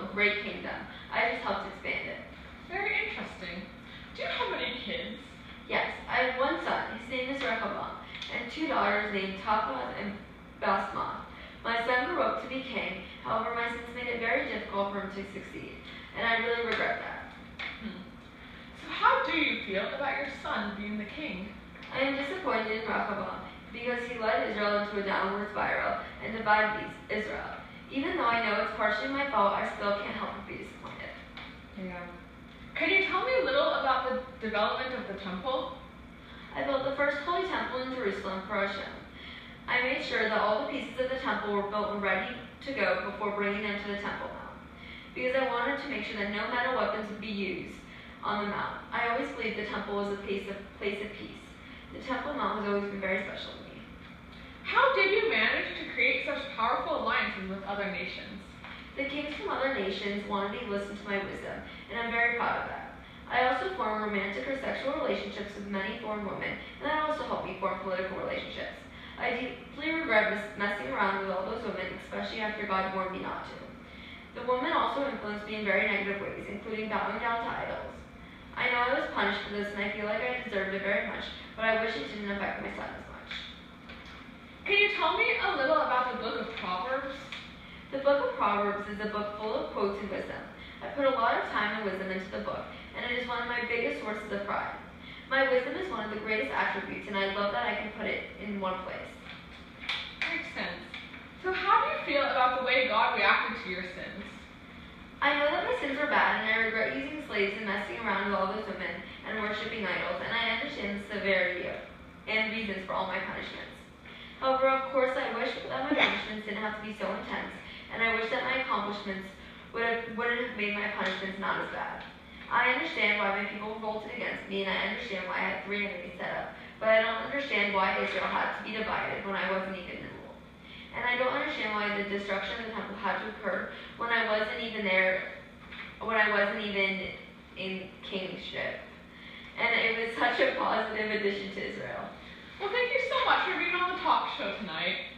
a great kingdom. I just helped expand it. Very interesting. Do you have any kids? Yes, I have one son. His name is Rehoboam, and two daughters named Tapaz and Basmath. My son grew up to be king. However, my sins made it very difficult for him to succeed, and I really regret that. So how do you feel about your son being the king? I am disappointed in Rehoboam because he led Israel into a downward spiral and divided Israel. Even though I know it's partially my fault, I still can't help but be disappointed. Yeah. Can you tell me a little about the development of the temple? I built the first holy temple in Jerusalem for Hashem. I made sure that all the pieces of the temple were built and ready to go before bringing them to the Temple Mount, because I wanted to make sure that no metal weapons would be used on the mount. I always believed the temple was a place of peace. The Temple Mount has always been very special to me. How did you manage to create such powerful alliances with other nations? The kings from other nations wanted me to listen to my wisdom, and I'm very proud of that. I also formed romantic or sexual relationships with many foreign women, and that also helped me form political relationships. I deeply regret messing around with all those women, especially after God warned me not to. The women also influenced me in very negative ways, including bowing down to idols. I know I was punished for this, and I feel like I deserved it very much, but I wish it didn't affect my son as much. Can you tell me a little about the book of Proverbs? The book of Proverbs is a book full of quotes and wisdom. I put a lot of time and wisdom into the book, and it is one of my biggest sources of pride. My wisdom is one of the greatest attributes, and I love that I can put it in one place. Makes sense. So how do you feel about the way God reacted to your sins? I know that my sins were bad, and I regret using slaves and messing around with all those women and worshipping idols, and I understand the severity and reasons for all my punishments. However, of course, I wish that my punishments didn't have to be so intense, and I wish that my accomplishments wouldn't have made my punishments not as bad. I understand why my people revolted against me, and I understand why I had 3 enemies set up, but I don't understand why Israel had to be divided when I wasn't even in rule. And I don't understand why the destruction of the temple had to occur when I wasn't even in kingship. And it was such a positive addition to Israel. Well, thank you so much for being on the talk show tonight.